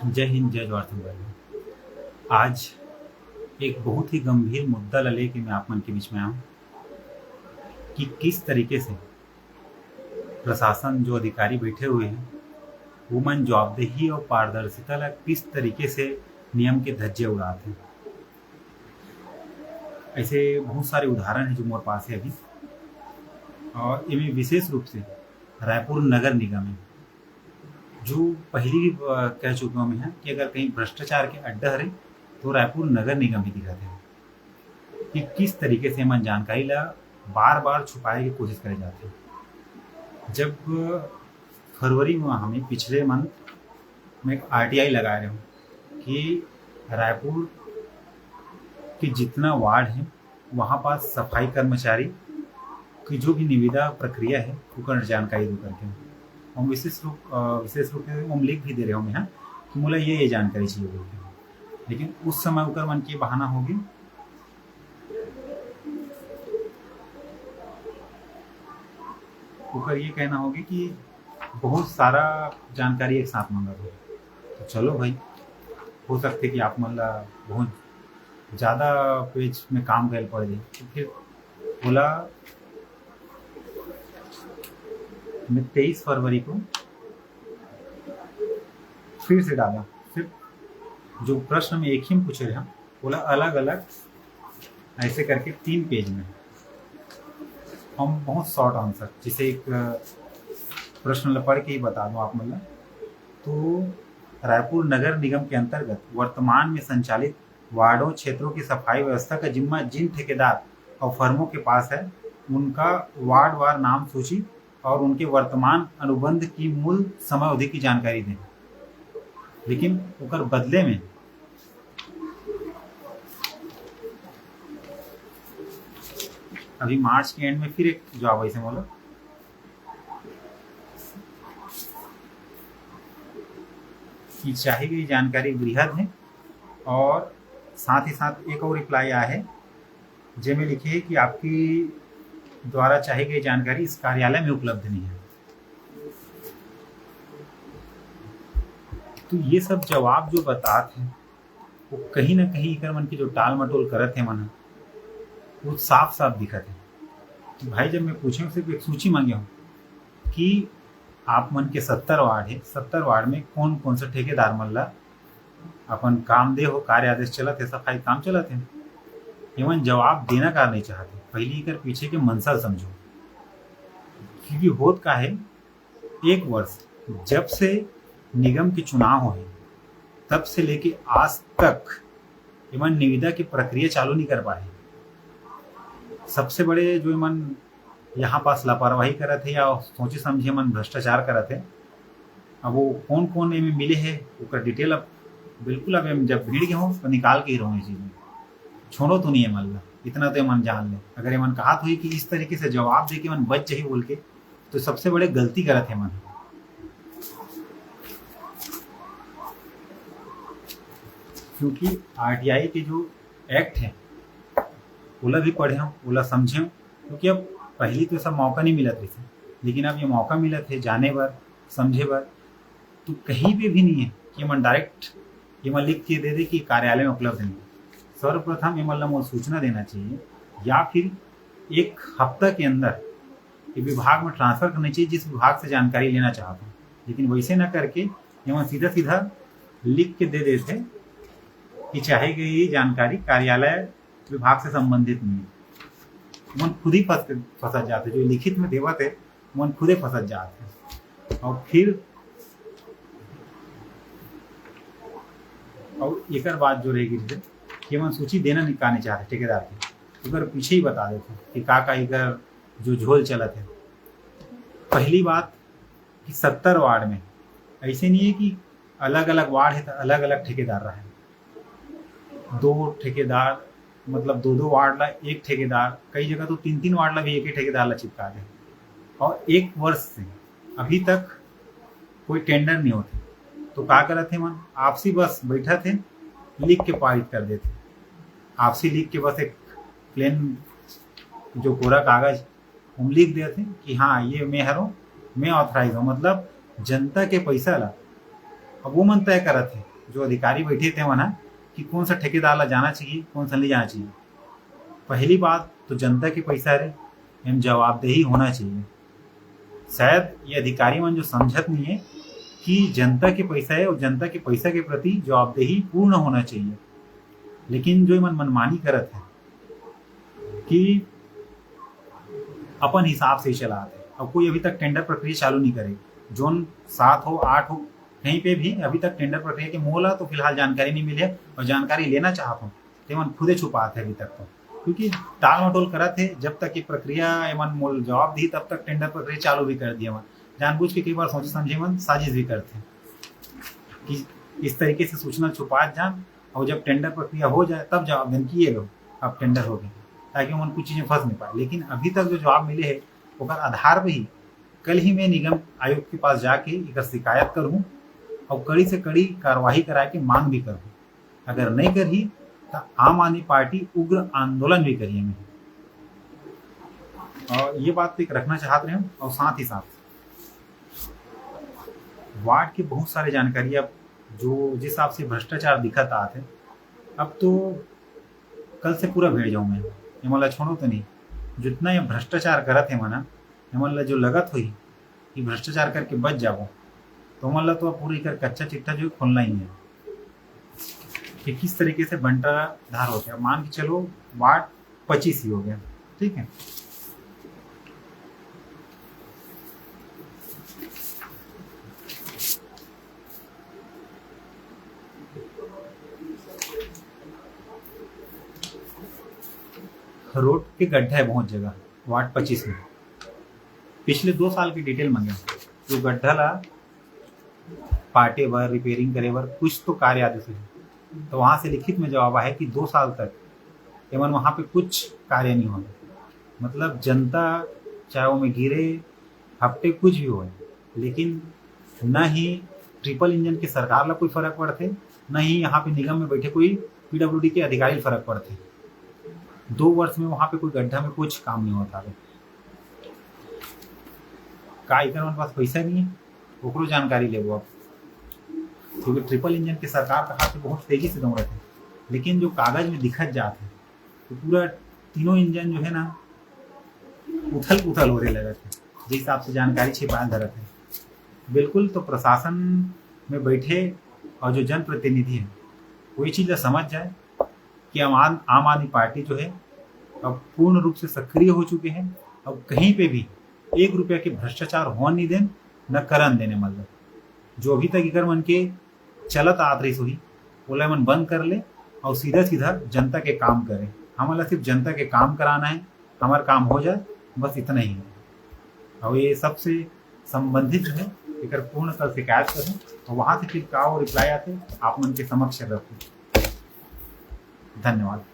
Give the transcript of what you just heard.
जय हिंद, जय जवाहर सिंह भाई। आज एक बहुत ही गंभीर मुद्दा ला लेके मैं आप मन के बीच में आया हूँ कि किस तरीके से प्रशासन जो अधिकारी बैठे हुए हैं वो मन जवाबदेही और पारदर्शिता ला किस तरीके से नियम के धज्जे उड़ाते हैं। ऐसे बहुत सारे उदाहरण हैं जो मोर पास है अभी, और इनमें विशेष रूप से रायपुर नगर निगम है जो पहले भी कह चुका हूँ मैं कि अगर कहीं भ्रष्टाचार के अड्डा रहे तो रायपुर नगर निगम ही दिखा है कि किस तरीके से मन जानकारी ला बार बार छुपाए की कोशिश करे जाते हैं। जब फरवरी में हमें पिछले मंथ में एक आरटीआई लगा रहे हूँ कि रायपुर के जितना वार्ड है वहाँ पास सफाई कर्मचारी की जो भी निविदा प्रक्रिया है वो जानकारी दो करके हम विशेष रूप से हम लिख भी दे रहे होंगे हाँ कि मोला ये जानकारी चाहिए बोल के। लेकिन उस समय उकर मन के बहाना होगी उकर ये कहना होगी कि बहुत सारा जानकारी एक साथ मांगा दो। तो चलो भाई, हो सकते कि आप मतलब बहुत ज़्यादा पेज में काम कर पड़ जाए। तो फिर बोला मैं 23 फरवरी को फिर से डाला, सिर्फ जो प्रश्न में एक ही पूछे रहे हैं बोला अलग अलग ऐसे करके 3 पेज में हम बहुत शॉर्ट आंसर, जिसे एक प्रश्न पढ़ के ही बता दूं आप मतलब। तो रायपुर नगर निगम के अंतर्गत वर्तमान में संचालित वार्डों क्षेत्रों की सफाई व्यवस्था का जिम्मा जिन ठेकेदार और फर्मों के पास है उनका वार्ड वार नाम सूची और उनके वर्तमान अनुबंध की मूल समय अवधि की जानकारी दें। लेकिन उकर बदले में अभी मार्च के एंड में फिर एक जवाब ऐसे बोला कि चाही गई जानकारी वृहद है, और साथ ही साथ एक और रिप्लाई आया है जिसमें लिखे है कि आपकी द्वारा चाही गई जानकारी इस कार्यालय में उपलब्ध नहीं है। तो ये सब जवाब जो बताते हैं वो कहीं ना कहीं कर मन की जो टाल मटोल करत है मन वो साफ साफ दिखत है। तो भाई जब मैं पूछे सिर्फ एक सूची मांगे हूँ कि आप मन के 70 वार्ड है, 70 वार्ड में कौन कौन सा ठेकेदार मन ला अपन काम दे हो, कार्य आदेश चलत है, सफाई काम चलत है, एवं जवाब देना का नहीं चाहते। पहली कर पीछे के मंशा समझो, क्योंकि होत का है एक वर्ष जब से निगम के चुनाव हो तब से लेके आज तक एवं निविदा की प्रक्रिया चालू नहीं कर पाए। सबसे बड़े जो मन यहाँ पास लापरवाही करत है या सोचे समझे मन भ्रष्टाचार करत है, अब वो कौन कौन में मिले है उसका डिटेल अब बिल्कुल अब जब भीड़ के हो तो निकाल के ही रहो। चीज में छोड़ो तो नहीं है मन, इतना तो मन जान ले। अगर ये मन कहा तो कि इस तरीके से जवाब दे के मन बच जाए बोल के, तो सबसे बड़े गलती करत है मन। क्योंकि आरटीआई के जो एक्ट है ओला भी पढ़े हम, ओला समझे, क्योंकि अब पहली तो सब मौका नहीं मिला था, लेकिन अब ये मौका मिला थे जाने बर समझे बर। तो कहीं पे भी नहीं है कि मन डायरेक्ट ये मन लिख के दे दे कि कार्यालय में उपलब्ध नहीं। सर्वप्रथम ये मतलब सूचना देना चाहिए या फिर एक हफ्ता के अंदर ये विभाग में ट्रांसफर करनी चाहिए जिस विभाग से जानकारी लेना चाहते हैं। लेकिन वैसे ना करके ये सीधा सीधा लिख के दे देते कि चाहे गई जानकारी कार्यालय विभाग से संबंधित नहीं है। मन खुद ही फंस जाते, जो लिखित में देवत है मन खुद ही फंस जाते। और फिर और एक बात जो रहेगी कि मन सूची देना निकालने चाहते ठेकेदार की, अगर पीछे ही बता देते कि का इधर जो झोल चलत है। पहली बात कि 70 वार्ड में ऐसे नहीं है कि अलग अलग वार्ड है तो अलग अलग ठेकेदार रहे, 2 ठेकेदार मतलब 2 वार्ड ला एक ठेकेदार, कई जगह तो 3 वार्ड ला भी एक ही ठेकेदार ला चिपका दे। और 1 वर्ष से अभी तक कोई टेंडर नहीं होते, तो क्या करते थे मन आपसी बस बैठा थे लिख के पारित कर देते। आपसी लिख के बस एक प्लेन जो कोरा कागज हम लिख देते कि हाँ ये मैं मैं ऑथराइज हूँ, मतलब जनता के पैसा ला अब वो मन तय करत है जो अधिकारी बैठे थे वहाँ कि कौन सा ठेकेदार ला जाना चाहिए, कौन सा नहीं जाना चाहिए। पहली बात तो जनता के पैसा रे एम जवाबदेही होना चाहिए। शायद ये अधिकारी मन जो समझत नहीं है कि जनता के पैसा है और जनता के पैसा के प्रति जवाबदेही पूर्ण होना चाहिए। लेकिन जो मन मनमानी करत है कि अपन हिसाब से ही चलाते हैं। अब कोई अभी तक टेंडर प्रक्रिया चालू नहीं करे, जोन 7 हो 8 हो कहीं पे भी अभी तक टेंडर प्रक्रिया के मोला तो फिलहाल जानकारी नहीं मिली है, और जानकारी लेना चाहत हूँ तो मन खुदे छुपाते अभी तक, तो क्योंकि टाल मटोल करा थे। जब तक ये प्रक्रिया एमन मोल जवाब दी तब तक टेंडर प्रक्रिया चालू भी कर दिया। मन जानबूझ के कई बार सोचे समझे मन साजिश भी करते कि इस तरीके से सूचना छुपा जान, और जब टेंडर प्रक्रिया हो जाए तब जवाब देन किए लोग अब टेंडर हो गए, ताकि उन कुछ चीजें फंस नहीं पाए। लेकिन अभी तक जो जवाब मिले है वो आधार पे ही कल ही मैं निगम आयोग के पास जाके एक शिकायत करूँ और कड़ी से कड़ी कार्रवाई करा के मांग भी करूँ। अगर नहीं करी तो आम आदमी पार्टी उग्र आंदोलन भी करिए। और ये बात एक रखना चाहते हैं। और साथ ही साथ वार्ड की बहुत सारी जानकारी अब जो जिस हिसाब से भ्रष्टाचार दिखत आते, अब तो कल से पूरा भेड़ जाऊँ मैं। ये मतलब छोड़ो तो नहीं, जितना ये भ्रष्टाचार करत है मना मतलब जो लगत हुई कि भ्रष्टाचार करके बच जाओ, तो मतलब तो पूरी कर कच्चा चिट्ठा जो खोलना ही है कि किस तरीके से बंटाधार हो गया। मान के चलो वार्ड 25 ही हो गया, ठीक है। रोड के गड्ढा है बहुत जगह वार्ड 25 में। पिछले 2 साल की डिटेल मांगे, जो गड्ढा ला पाटे बर रिपेयरिंग करे बर कुछ तो कार्य आदेश है, तो वहां से लिखित में जवाब आया कि 2 साल तक एवं वहां पे कुछ कार्य नहीं होने। मतलब जनता चाहे वो में गिरे हफ्ते कुछ भी हो, लेकिन न ही ट्रिपल इंजन के सरकार ला कोई फर्क पड़ते, न ही यहाँ पे निगम में बैठे कोई पीडब्ल्यूडी के अधिकारी फर्क पड़ते। 2 वर्ष में वहां पे कोई गड्ढा में कुछ काम नहीं होता है। का इधर हमारे पास पैसा नहीं है, ओकरो जानकारी ले अब, क्योंकि ट्रिपल इंजन के सरकार का हाथ बहुत तेजी से दौड़ते हैं, लेकिन जो कागज में दिखत जाते हैं तो पूरा तीनों इंजन जो है ना उथल पुथल हो रहे लगे थे, जिस हिसाब से जानकारी छिपाए धरत है। बिल्कुल, तो प्रशासन में बैठे और जो जनप्रतिनिधि है वही चीज़ समझ जाए कि आम आदमी पार्टी जो है अब पूर्ण रूप से सक्रिय हो चुके हैं। अब कहीं पे भी 1 रुपया के भ्रष्टाचार होने नहीं देन, न करन देने। मतलब जो अभी तक इकर मन के चलत आत रही हुई बोला मन बंद कर ले और सीधा सीधा जनता के काम करे। हमारा सिर्फ जनता के काम कराना है, हमारा काम हो जाए, बस इतना ही है। और ये सबसे संबंधित जो है इकर पूर्ण कल शिकायत करें और वहां से फिर का रिप्लाई आते आप मन के समक्ष रखें। धन्यवाद।